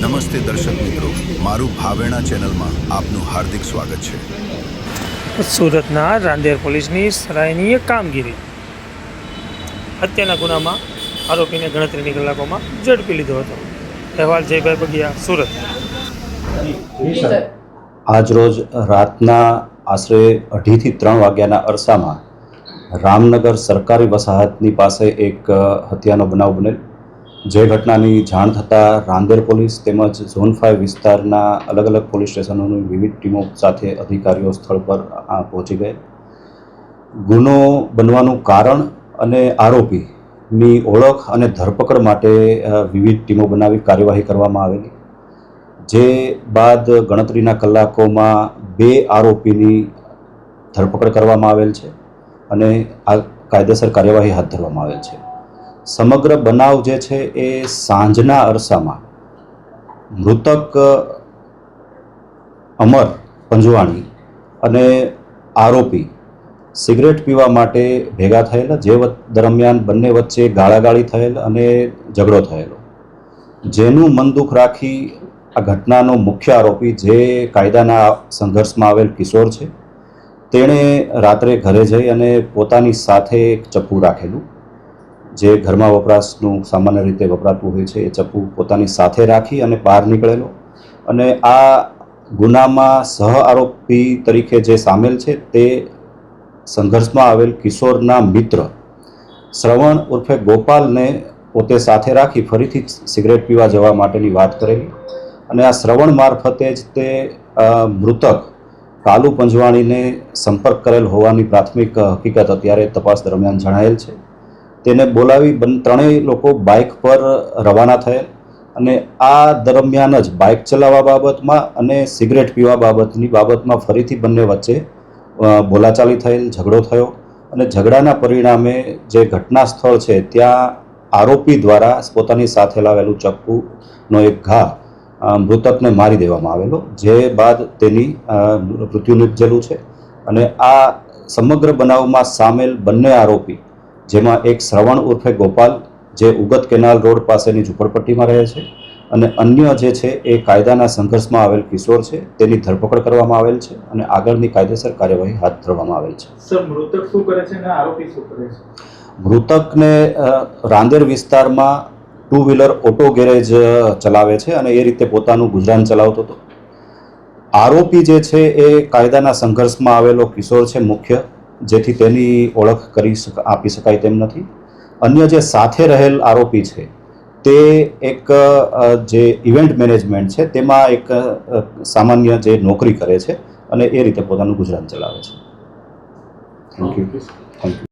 નમસ્તે દર્શક મિત્રો, મારું ભાવેણા ચેનલમાં આપનું હાર્દિક સ્વાગત છે. સુરતના રાંદેર પોલીસની સરાહનીય કામગીરી. હત્યાના ગુનામાં આરોપીને ગણતરીની કલાકોમાં ઝડપી લીધો હતો. અહેવાલ જયભાઈ બગિયા, સુરત. આજરોજ રાતના આશરે 2:30 થી 3 વાગ્યાના અરસામાં રામનગર સરકારી વસાહતની પાસે એક હત્યાનો બનાવ બનેલ. જે ઘટનાની જાણ થતાં રાંદેર પોલીસ તેમજ ઝોન 5 વિસ્તારના અલગ અલગ પોલીસ સ્ટેશનોની વિવિધ ટીમો સાથે અધિકારીઓ સ્થળ પર પહોંચી ગયેલ. ગુનો બનવાનું કારણ અને આરોપીની ઓળખ અને ધરપકડ માટે વિવિધ ટીમો બનાવી કાર્યવાહી કરવામાં આવેલી. જે બાદ ગણતરીના કલાકોમાં 2 આરોપીની ધરપકડ કરવામાં આવેલ છે અને આ કાયદેસર કાર્યવાહી હાથ ધરવામાં આવેલ છે. સમગ્ર બનાવ જે છે એ સાંજના અરસામાં મૃતક અમર પંજવાણી અને આરોપી સિગરેટ પીવા માટે ભેગા થયેલા, જે દરમિયાન બંને વચ્ચે ગાળાગાળી થયેલ અને ઝઘડો થયેલો. જેનું મન દુઃખ રાખી આ ઘટનાનો મુખ્ય આરોપી, જે કાયદાના સંઘર્ષમાં આવેલ કિશોર છે, તેણે રાત્રે ઘરે જઈ અને પોતાની સાથે એક ચપ્પુ રાખેલું, જે ઘરમાં વપરાશનું સામાન્ય રીતે વપરાતું હોય છે, એ ચપ્પુ પોતાની સાથે રાખી અને બહાર નીકળેલો. અને આ ગુનામાં સહ આરોપી તરીકે જે સામેલ છે તે સંઘર્ષમાં આવેલ કિશોરના મિત્ર શ્રવણ ઉર્ફે ગોપાલને પોતે સાથે રાખી ફરીથી સિગરેટ પીવા જવા માટેની વાત કરેલી. અને આ શ્રવણ મારફતે જ તે મૃતક કાલુ પંજવાણીને સંપર્ક કરેલ હોવાની પ્રાથમિક હકીકત અત્યારે તપાસ દરમિયાન જણાયેલ છે. તેને બોલાવી ત્રણેય લોકો બાઇક પર રવાના થયેલ અને આ દરમિયાન જ બાઇક ચલાવવા બાબતમાં અને સિગરેટ પીવા બાબતમાં ફરીથી બંને વચ્ચે બોલાચાલી થયેલ, ઝઘડો થયો. અને ઝઘડાના પરિણામે જે ઘટના સ્થળ છે ત્યાં આરોપી દ્વારા પોતાની સાથે લાવેલું ચપ્પુનો એક ઘા મૃતકને મારી દેવામાં આવેલો, જે બાદ તેની મૃત્યુ નિપજેલું છે. અને આ સમગ્ર બનાવમાં સામેલ બંને આરોપી, જેમાં એક શ્રવણ ઉર્ફે ગોપાલ, જે ઉગત કેનાલ રોડ પાસેની ઝૂંપડપટ્ટીમાં રહે છે, અને અન્ય જે છે એ કાયદાના સંઘર્ષમાં આવેલ કિશોર છે, તેની ધરપકડ કરવામાં આવેલ છે અને આગળની કાયદેસર કાર્યવાહી હાથ ધરવામાં આવેલ છે. સર, મૃતક શું કરે છે અને આરોપી શું કરે છે? મૃતકને રાંદેર વિસ્તારમાં 2-વ્હીલર ઓટો ગેરેજ ચલાવે છે અને એ રીતે પોતાનું ગુજરાન ચલાવતો હતો. આરોપી જે છે એ કાયદાના સંઘર્ષમાં આવેલો કિશોર છે મુખ્ય, જેથી તેની ઓળખ આપી શકાય તેમ નથી. અન્ય જે સાથે રહેલ આરોપી છે તે એક જે ઇવેન્ટ મેનેજમેન્ટ છે તેમાં એક સામાન્ય જે નોકરી કરે છે અને એ રીતે પોતાનું ગુજરાન ચલાવે છે. Thank you.